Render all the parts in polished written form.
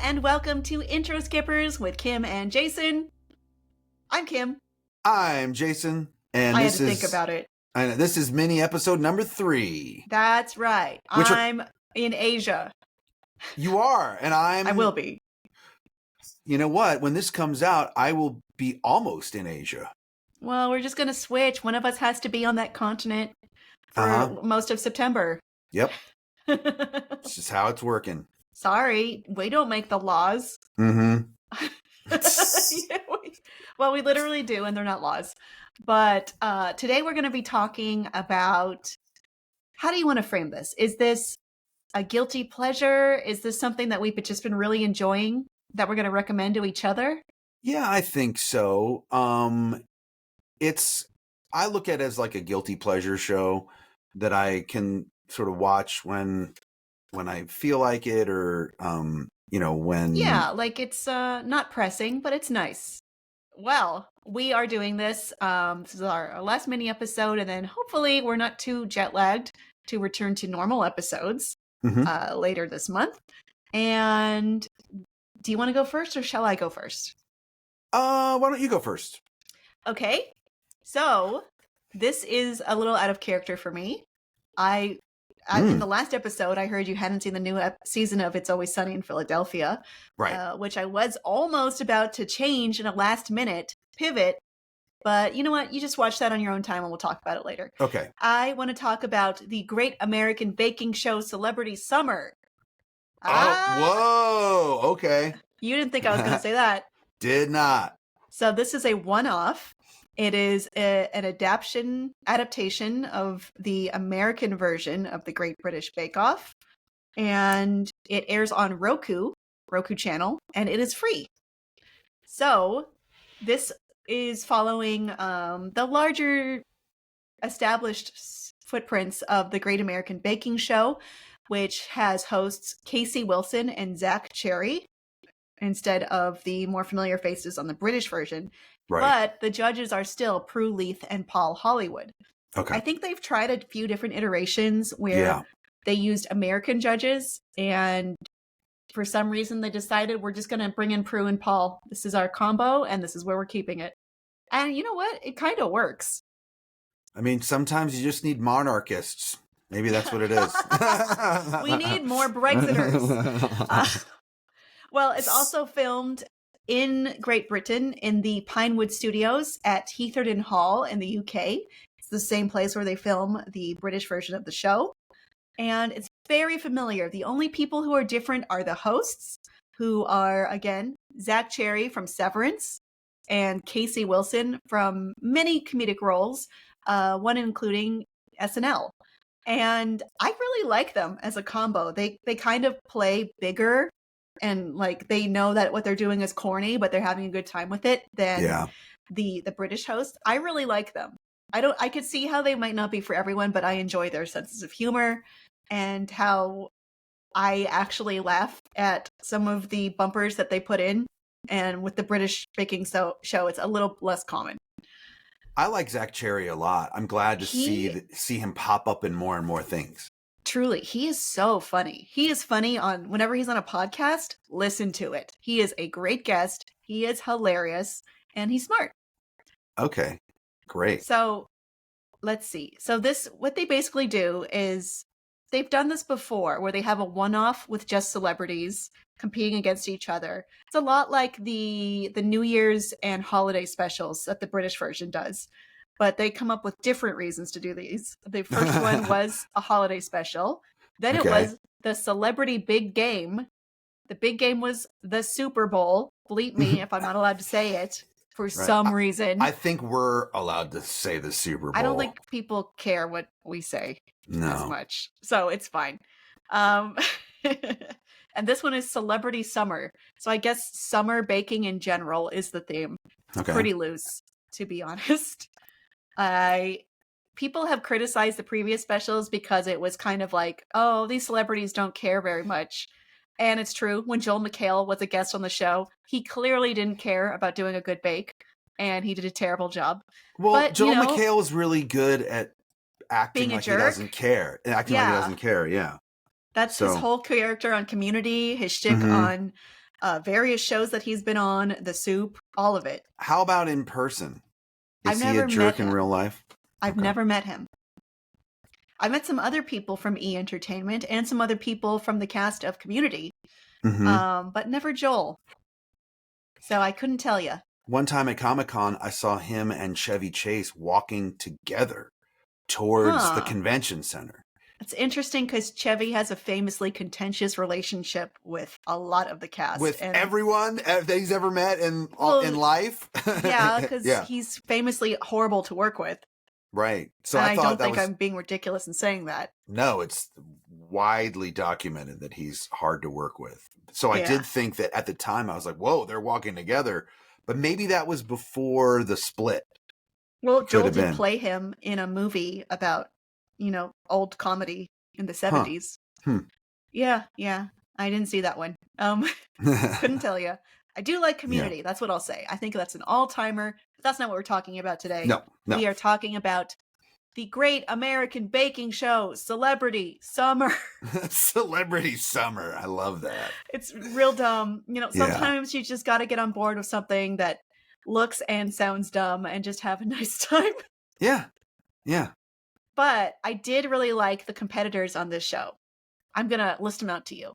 and welcome to Intro Skippers with Kim and Jason. I'm Kim. I'm Jason, and I had to think about it. I know, this is mini episode number 3. That's right. I'm in Asia. You are, and I will be. You know what? When this comes out, I will be almost in Asia. Well, we're just going to switch. One of us has to be on that continent for most of September. Yep. This is how it's working. Sorry, we don't make the laws. Mm-hmm. Well, we literally do, and they're not laws. But today we're going to be talking about, how do you want to frame this? Is this a guilty pleasure? Is this something that we've just been really enjoying that we're going to recommend to each other? Yeah, I think so. I look at it as like a guilty pleasure show that I can sort of watch when I feel like it, or when... Yeah, like it's not pressing, but it's nice. Well, we are doing this. This is our last mini episode, and then hopefully we're not too jet lagged to return to normal episodes later this month. And do you want to go first, or shall I go first? Why don't you go first? Okay. So this is a little out of character for me. In the last episode, I heard you hadn't seen the new season of It's Always Sunny in Philadelphia, right? Which I was almost about to change in a last-minute pivot. But you know what? You just watch that on your own time, and we'll talk about it later. Okay. I want to talk about the Great American Baking Show Celebrity Summer. Whoa! Okay. You didn't think I was going to say that. Did not. So this is a one-off. It is an adaptation of the American version of the Great British Bake Off, and it airs on Roku channel, and it is free. So this is following the larger established footprints of the Great American Baking Show, which has hosts Casey Wilson and Zach Cherry instead of the more familiar faces on the British version. Right. But the judges are still Prue Leith and Paul Hollywood. Okay. I think they've tried a few different iterations where they used American judges, and for some reason they decided we're just going to bring in Prue and Paul. This is our combo, and this is where we're keeping it. And you know what? It kind of works. I mean, sometimes you just need monarchists. Maybe that's what it is. We need more Brexiters. Well, it's also filmed in Great Britain in the Pinewood Studios at Heatherton Hall in the UK. It's the same place where they film the British version of the show. And it's very familiar. The only people who are different are the hosts, who are, again, Zach Cherry from Severance and Casey Wilson from many comedic roles, one including SNL. And I really like them as a combo. They kind of play bigger, and like they know that what they're doing is corny, but they're having a good time with it than the British host. I really like them. I could see how they might not be for everyone, but I enjoy their senses of humor and how I actually laugh at some of the bumpers that they put in. And with the British baking show, it's a little less common. I like Zach Cherry a lot. I'm glad to see him pop up in more and more things. Truly, he is so funny. He is funny whenever he's on a podcast, listen to it. He is a great guest. He is hilarious, and he's smart. Okay, great. So let's see. So what they basically do is they've done this before where they have a one-off with just celebrities competing against each other. It's a lot like the New Year's and holiday specials that the British version does. But they come up with different reasons to do these. The first one was a holiday special. Then it was the celebrity big game. The big game was the Super Bowl. Bleep me if I'm not allowed to say it for some reason. I think we're allowed to say the Super Bowl. I don't think people care what we say as much. So it's fine. And this one is Celebrity Summer. So I guess summer baking in general is the theme. Okay. Pretty loose, to be honest. People have criticized the previous specials because it was kind of like, oh, these celebrities don't care very much. And it's true. When Joel McHale was a guest on the show, he clearly didn't care about doing a good bake, and he did a terrible job. Well, but, Joel McHale is really good at acting like he doesn't care. Acting like he doesn't care, yeah. That's his whole character on Community, his shtick on various shows that he's been on, The Soup, all of it. How about in person? I've Is he never a met jerk in him. real life? I've Okay. never met him. I met some other people from E! Entertainment and some other people from the cast of Community, but never Joel. So I couldn't tell you. One time at Comic-Con, I saw him and Chevy Chase walking together towards the convention center. It's interesting because Chevy has a famously contentious relationship with a lot of the cast. With everyone that he's ever met in life? Yeah, because he's famously horrible to work with. Right. So and I thought don't think I'm being ridiculous in saying that. No, it's widely documented that he's hard to work with. So I did think that at the time I was like, whoa, they're walking together. But maybe that was before the split. Well, Joel did play him in a movie about, old comedy in the 70s. Yeah. I didn't see that one. Couldn't tell you. I do like Community. Yeah. That's what I'll say. I think that's an all-timer. But that's not what we're talking about today. No. We are talking about the Great American Baking Show, Celebrity Summer. Celebrity Summer. I love that. It's real dumb. Sometimes you just got to get on board with something that looks and sounds dumb and just have a nice time. Yeah. But I did really like the competitors on this show. I'm going to list them out to you.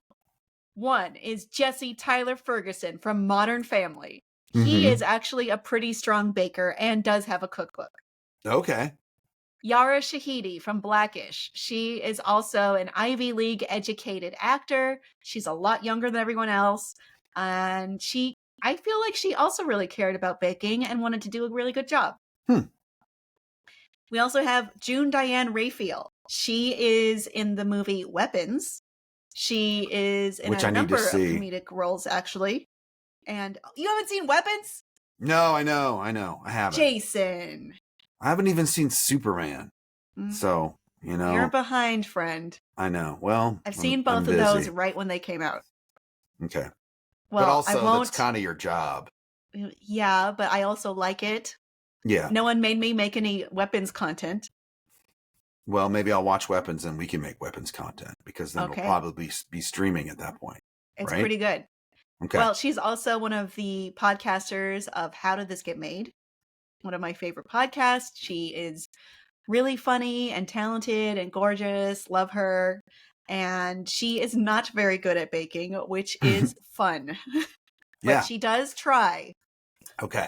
One is Jesse Tyler Ferguson from Modern Family. He is actually a pretty strong baker and does have a cookbook. Okay. Yara Shahidi from Blackish. She is also an Ivy League educated actor. She's a lot younger than everyone else. And I feel like she also really cared about baking and wanted to do a really good job. We also have June Diane Raphael. She is in the movie Weapons. She is in a number of comedic roles, actually. And you haven't seen Weapons? No, I know. I haven't. Jason. I haven't even seen Superman. So, You're behind, friend. I know. Well, I've seen both of those right when they came out. Okay. Well, but also, that's kind of your job. Yeah, but I also like it. Yeah. No one made me make any Weapons content. Well, maybe I'll watch Weapons and we can make Weapons content because then it'll probably be streaming at that point. It's pretty good. Okay. Well, she's also one of the podcasters of How Did This Get Made? One of my favorite podcasts. She is really funny and talented and gorgeous. Love her. And she is not very good at baking, which is fun. But she does try. Okay.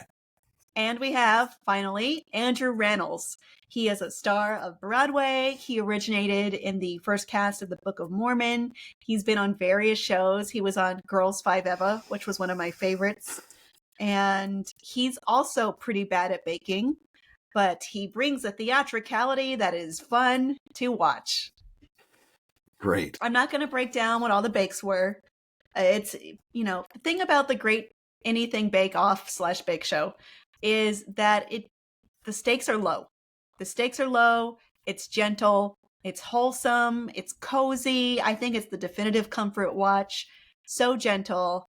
And we have, finally, Andrew Reynolds. He is a star of Broadway. He originated in the first cast of the Book of Mormon. He's been on various shows. He was on Girls 5 Eva, which was one of my favorites. And he's also pretty bad at baking, but he brings a theatricality that is fun to watch. Great. I'm not going to break down what all the bakes were. It's, the thing about the Great Anything Bake Off / Bake Show is that the stakes are low. The stakes are low. It's gentle. It's wholesome. It's cozy. I think it's the definitive comfort watch. So gentle.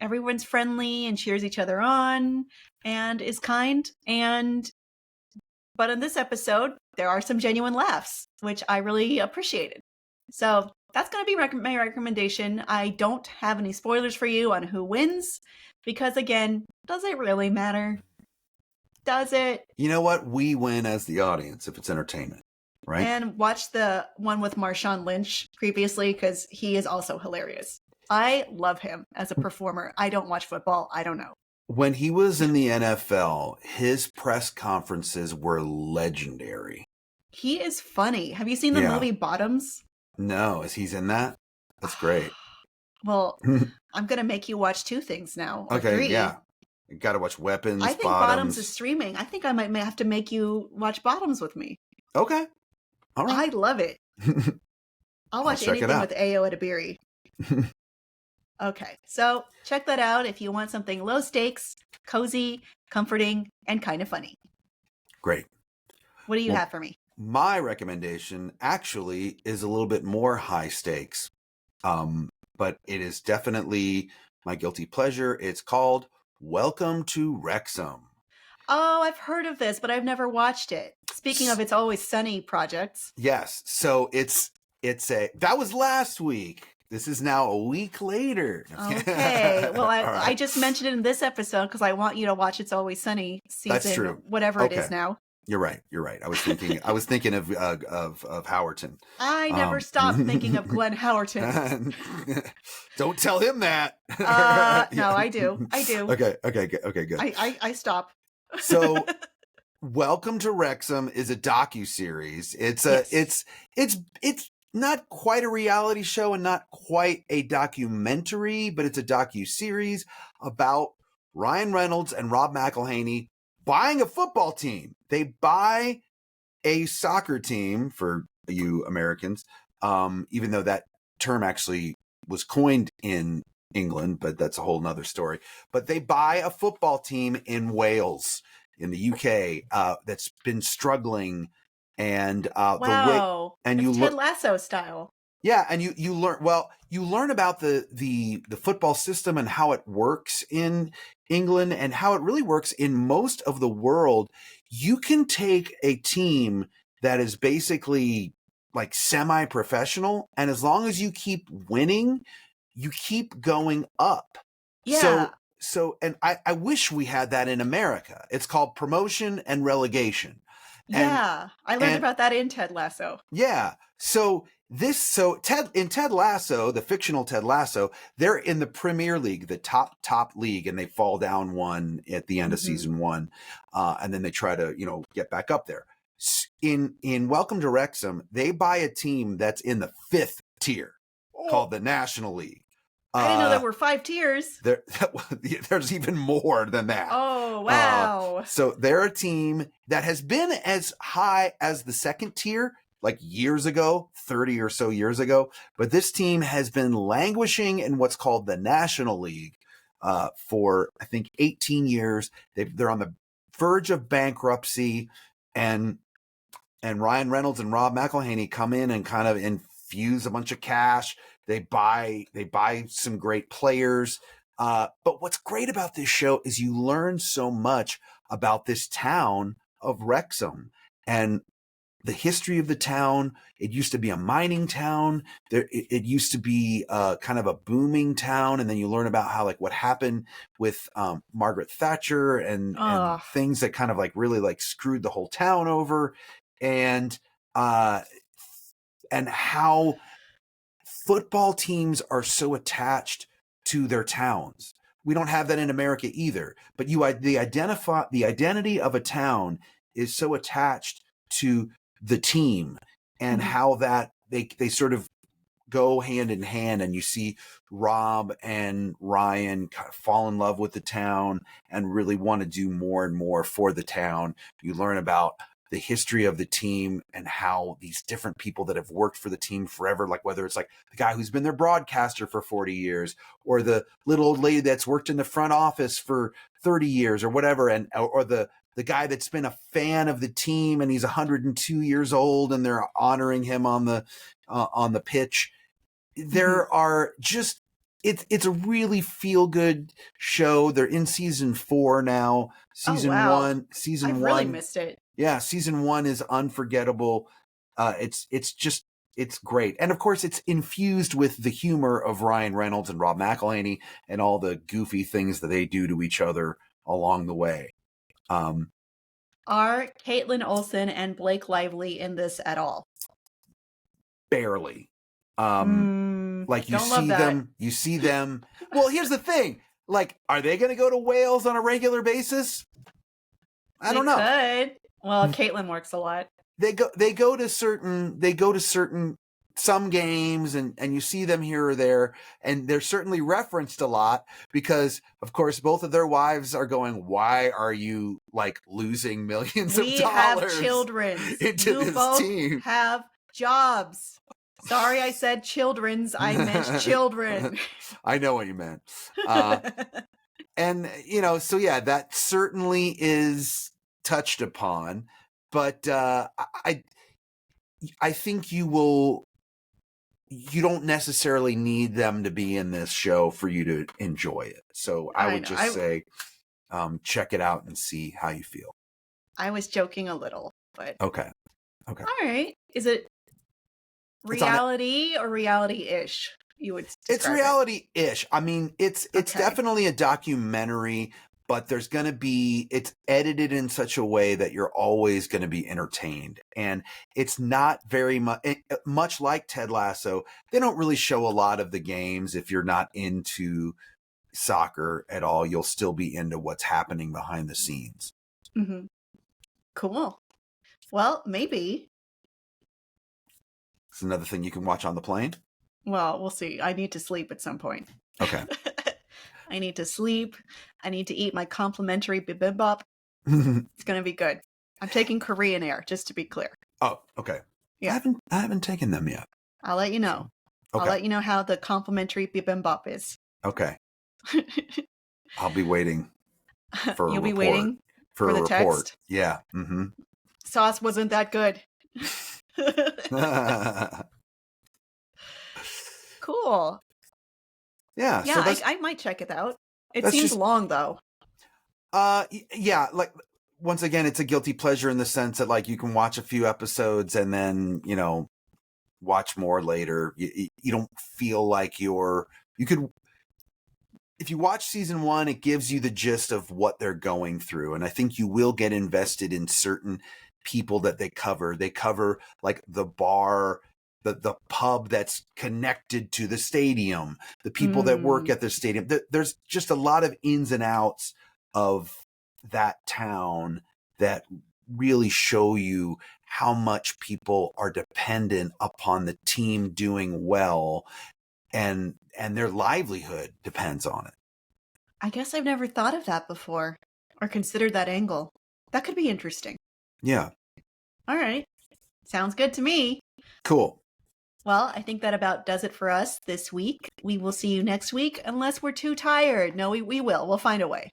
Everyone's friendly and cheers each other on and is kind. But in this episode, there are some genuine laughs, which I really appreciated. So that's going to be my recommendation. I don't have any spoilers for you on who wins because, again, does it really matter? Does it? You know what? We win as the audience if it's entertainment, right? And watch the one with Marshawn Lynch previously because he is also hilarious. I love him as a performer. I don't watch football. I don't know. When he was in the NFL, his press conferences were legendary. He is funny. Have you seen the movie Bottoms? No. Is he's in that? That's great. Well, I'm going to make you watch 2 things now. Or okay, 3. yeah. You got to watch Weapons, I think Bottoms is streaming. I think I might have to make you watch Bottoms with me. Okay. All right. I love it. I'll watch anything with Ayo Edebiri. Okay, so check that out if you want something low stakes, cozy, comforting, and kind of funny. Great. What do you have for me? My recommendation actually is a little bit more high stakes, but it is definitely my guilty pleasure. It's called Welcome to Wrexham. Oh, I've heard of this, but I've never watched it. Speaking of It's Always Sunny projects. Yes, so that was last week. This is now a week later. Okay. Well, All I right. just mentioned it in this episode because I want you to watch It's Always Sunny season, That's true. whatever it is Okay. now. You're right. I was thinking of Howerton. I never stopped thinking of Glenn Howerton. Don't tell him that. No, I do. Okay, good. I stop. So, Welcome to Wrexham is a docuseries. It's not quite a reality show and not quite a documentary, but it's a docuseries about Ryan Reynolds and Rob McElhenney buying a football team. They buy a soccer team, for you Americans, even though that term actually was coined in England, but that's a whole nother story. But they buy a football team in Wales, in the UK, that's been struggling, and Wow. and It's you Ted look, Lasso style. yeah, and you learn about the football system and how it works in England and how it really works in most of the world. You can take a team that is basically like semi-professional, and as long as you keep winning, you keep going up. Yeah. And I wish we had that in America. It's called promotion and relegation. Yeah. I learned about that in Ted Lasso. Yeah. So Ted Lasso, the fictional Ted Lasso, they're in the Premier League, the top league, and they fall down one at the end of season one, and then they try to get back up there. In Welcome to Wrexham, they buy a team that's in the 5th tier called the National League. I didn't know there were 5 tiers. There's even more than that. Oh, wow. So they're a team that has been as high as the 2nd tier, like years ago, 30 or so years ago. But this team has been languishing in what's called the National League for, I think, 18 years. They're on the verge of bankruptcy, and Ryan Reynolds and Rob McElhenney come in and kind of infuse a bunch of cash. They buy some great players. But what's great about this show is you learn so much about this town of Wrexham and the history of the town. It used to be a mining town. It used to be kind of a booming town. And then you learn about how, like, what happened with Margaret Thatcher and things that kind of like really like screwed the whole town over, and how football teams are so attached to their towns. We don't have that in America either. But the identity of a town is so attached to the team, and how that they sort of go hand in hand. And you see Rob and Ryan kind of fall in love with the town and really want to do more and more for the town. You learn about the history of the team and how these different people that have worked for the team forever, like whether it's like the guy who's been their broadcaster for 40 years or the little old lady that's worked in the front office for 30 years or whatever, or the guy that's been a fan of the team and he's 102 years old and they're honoring him on the pitch. There are just it's a really feel good show. They're in season 4 now. Season one I've really missed it. Yeah, season 1 is unforgettable. It's great. And of course, it's infused with the humor of Ryan Reynolds and Rob McElhenney and all the goofy things that they do to each other along the way. Are Caitlin Olsen and Blake Lively in this at all? Barely. Like you see them. Well, here's the thing. Like, are they going to go to Wales on a regular basis? I don't know. Could. Well, Caitlin works a lot. They go to certain some games and you see them here or there, and they're certainly referenced a lot because of course both of their wives are going, why are you like losing millions of dollars? We have children. Into you this both team. have jobs. Sorry, I said children's. I meant children. I know what you meant. And so yeah, that certainly is touched upon, but I think you don't necessarily need them to be in this show for you to enjoy it. So I would just say check it out and see how you feel. I was joking a little, but okay. All right. Is it reality or reality-ish? you would It's describe reality-ish. I mean, it's Okay. definitely a documentary, but there's going to be, it's edited in such a way that you're always going to be entertained. And it's not very much like Ted Lasso. They don't really show a lot of the games. If you're not into soccer at all, you'll still be into what's happening behind the scenes. Mm-hmm. Cool. Well, maybe. It's another thing you can watch on the plane. Well, we'll see. I need to sleep at some point. Okay. I need to sleep. I need to eat my complimentary bibimbap. It's going to be good. I'm taking Korean Air, just to be clear. Oh, okay. Yeah. I haven't taken them yet. I'll let you know. Okay. I'll let you know how the complimentary bibimbap is. Okay. I'll be waiting for You'll a be report. waiting for the a report. text? Yeah. Mm-hmm. Sauce wasn't that good. Cool. Yeah. Yeah, So I might check it out. It that's seems just- long, though. Yeah. Like, once again, it's a guilty pleasure in the sense that, like, you can watch a few episodes and then, you know, watch more later. You don't feel like you could, if you watch season 1, it gives you the gist of what they're going through. And I think you will get invested in certain people that they cover. They cover, like, the bar, the pub that's connected to the stadium, the people that work at the stadium. There's just a lot of ins and outs of that town that really show you how much people are dependent upon the team doing well, and their livelihood depends on it. I guess I've never thought of that before or considered that angle. That could be interesting. Yeah. All right. Sounds good to me. Cool. Well, I think that about does it for us this week. We will see you next week unless we're too tired. No, we will. We'll find a way.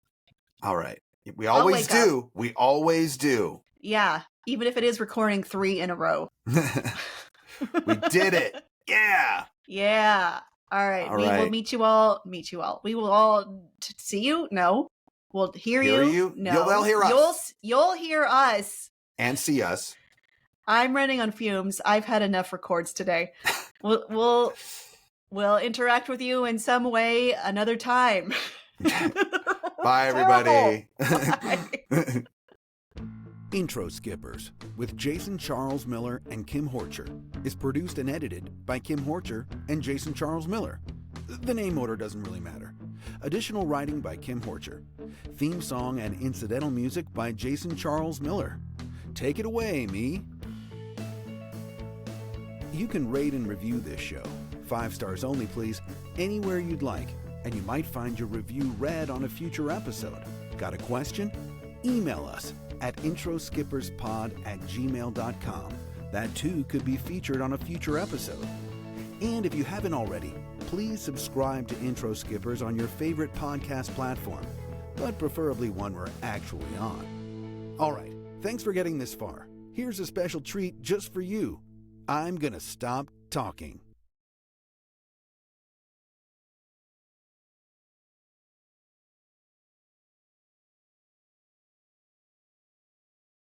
All right. We always do. Up. We always do. Yeah. Even if it is recording 3 in a row. We did it. Yeah. Yeah. All right. All We right. will meet you all. We will all see you. No. We'll hear you. No. They'll hear us. You'll hear us. And see us. I'm running on fumes. I've had enough records today. We'll interact with you in some way another time. Bye, everybody. Bye. Intro Skippers with Jason Charles Miller and Kim Horcher is produced and edited by Kim Horcher and Jason Charles Miller. The name order doesn't really matter. Additional writing by Kim Horcher. Theme song and incidental music by Jason Charles Miller. Take it away, me. You can rate and review this show, 5 stars only please, anywhere you'd like, and you might find your review read on a future episode. Got a question? Email us at introskipperspod@gmail.com. That too could be featured on a future episode. And if you haven't already, please subscribe to Intro Skippers on your favorite podcast platform, but preferably one we're actually on. All right, thanks for getting this far. Here's a special treat just for you. I'm gonna stop talking.